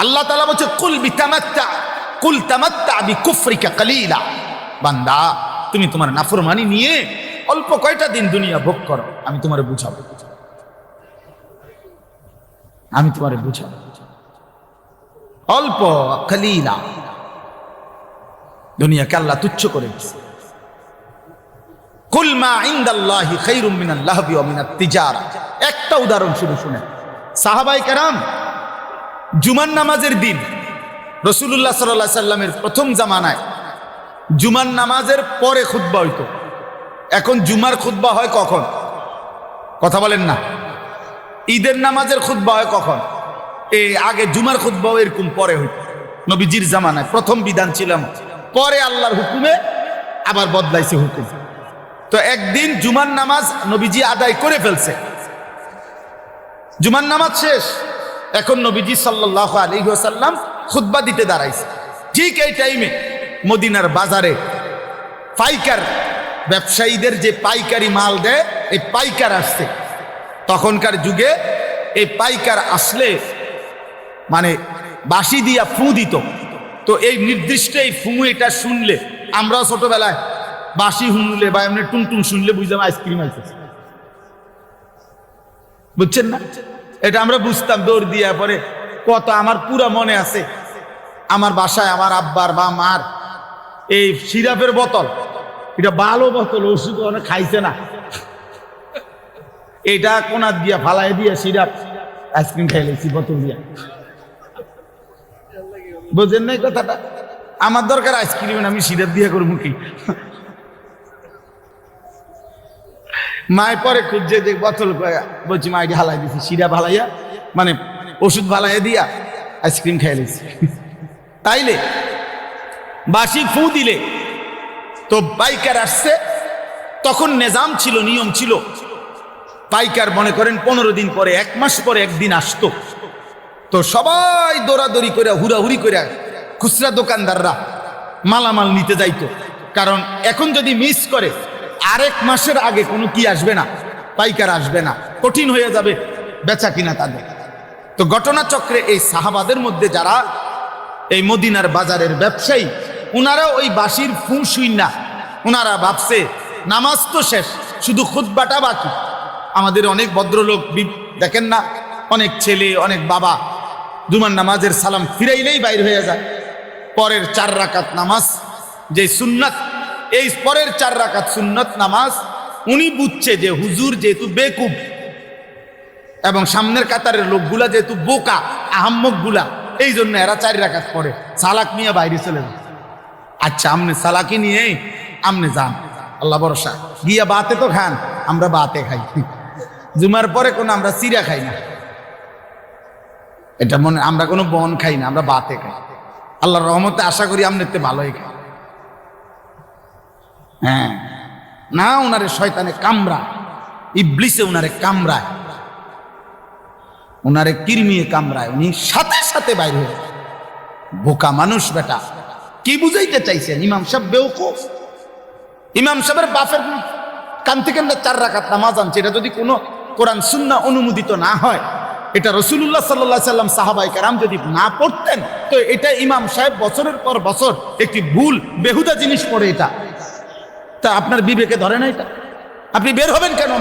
আল্লাহ তাআলা বলছে কুল তামাত্তা বিকুফরিকা কালিলা, বান্দা তুমি তোমার নাফরমানি নিয়ে অল্প কয়টা দিন দুনিয়া ভোগ করো, আমি তোমারে বুঝাবো, আমি তোমারে বুঝাবো। অল্প কালিলা, দুনিয়াকে আল্লাহ তুচ্ছ করে দিয়েছে। কুল মা ইনদাল্লাহি খায়রুম মিনাল লাহবি ওয়া মিনাত তিজারা। একটা উদাহরণ শুধু শুনে, সাহাবায়ে কেরাম জুমার নামাজের দিন রাসূলুল্লাহ সাল্লাল্লাহু আলাইহি সাল্লামের প্রথম জামানায় জুমার নামাজের পরে খুতবা হইতো। এখন জুমার খুতবা হয় কখন? কথা বলেন না। ঈদের নামাজের খুতবা হয় কখন? এই আগে জুমার খুতবাও এরকম পরে হইতো। নবীজির জামানায় প্রথম বিধান ছিল, পরে আল্লাহর হুকুমে আবার বদলাইছে হুকুম। তো একদিন জুমার নামাজ নবীজি আদায় করে ফেলছে, জুমার নামাজ শেষ, এখন নবীজি সাল্লাল্লাহু আলাইহি ওয়াসাল্লাম খুতবা দিতে দাঁড়াইছে। ঠিক এই টাইমে মদিনার বাজারে পাইকার ব্যবসায়ীদের যে পাইকারি মাল দেয়, এই পাইকার আসছে। তখনকার যুগে এই পাইকার আসলে মানে বাঁশি দিয়া ফু দিত। তো এই নির্দিষ্ট এই ফু এটা শুনলে, আমরাও ছোটবেলায় বাঁশি শুনলে বা এমনি টুনটুন শুনলে বুঝলাম আইসক্রিম আইতেছে, বুঝছেন না? এটা আমরা বুঝতাম দৌড় দিয়া। পরে কত আমার পুরা মনে আছে, আমার বাসায় আমার আব্বার বা মার এই সিরাপের বোতল, এটা ভালো বোতল, ওষুধ অনেক খাইছে না, এটা কোনা দিয়া ফালাই দিয়া সিরাপ আইসক্রিম খাইলেছি বোতল দিয়া। বুঝেন নাই কথাটা? আমার দরকার আইসক্রিম, আমি সিরাপ দিয়া করবো কি? মায় পরে খুঁজছে যে বোতল, বলছি মা এটি হালাই দিছি, সিরাপ হালাইয়া মানে ওষুধ ফালাইয়া দিয়া আইসক্রিম খাইলেছি। তাইলে বাসি ফু দিলে তো পাইকার আসছে। তখন নিজাম ছিল, নিয়ম ছিল, পাইকার মনে করেন 15 দিন পরে, 1 মাস পরে একদিন আসতো। তো সবাই দৌড়াদৌড়ি করে হুড়াহুড়ি করে খুচরা দোকানদাররা মালামাল নিতে যাইতো। কারণ এখন যদি মিস করে আরেক মাসের আগে কোনো কি আসবে না, পাইকার আসবে না, কঠিন হয়ে যাবে বেচা কিনা তাদের। তো ঘটনাচক্রে এই সাহাবাদের মধ্যে যারা এই মদিনার বাজারের ব্যবসায়ী, উনারা ওই বাঁশির ফু শুই না, উনারা ভাবছে নামাজ তো শেষ, শুধু খুতবাটা বাকি। আমাদের অনেক ভদ্রলোক দেখেন না, অনেক ছেলে অনেক বাবা জুমার নামাজের সালাম ফিরাইলেই বাইর হয়ে যায়। পরের 4 রাকাত নামাজ যে সুন্নাত, এই পরের 4 রাকাত সুন্নাত নামাজ উনি বুঝছে যে হুজুর যেহেতু বেকুব এবং সামনের কাতারের লোকগুলা যেহেতু বোকা আহাম্মক গুলা, এই জন্য এরা 4 রাকাত পড়ে, সালাক নিয়ে বাইরে চলে যায়। আচ্ছা আমনে সালাকি নিয়ে আমনে যান, আল্লাহ ভরসা, গিয়া বাতে তো খান, আমরা বাতে খাই, জুমার পরে কোনো আমরা চিরা খাই না, এটা মনে, আমরা কোনো বন খাই না, আমরা বাতে খাই। আল্লাহর রহমতে আশা করি আমনেতে ভালোই খাই। হ্যাঁ না, উনারে শয়তানে কামড়ায়, ইবলিসে উনারে কামড়ায়, উনারে কিরমিয়ে কামড়ায়, উনি সাথে সাথে বাইরে হয়ে যায়। বোকা মানুষ বেটা, কি বুঝাইতে চাইছেন? ইমাম সাহেব বেওকুফ, ইমাম সাহেবের বাপের কান থেকে 4 রাকাত নামাজ আনছে, এটা যদি কোনো কোরআন সুন্নাহ অনুমোদিত না হয়, এটা রাসূলুল্লাহ সাল্লাল্লাহু আলাইহি সাল্লাম সাহাবায়ে কেরাম যদি না পড়তেন, তো এটা ইমাম সাহেব বছরের পর বছর একটি ভুল বেহুদা জিনিস পড়ে, এটা তা আপনার বিবেকে ধরে না? এটা আপনি বের হবেন কেন?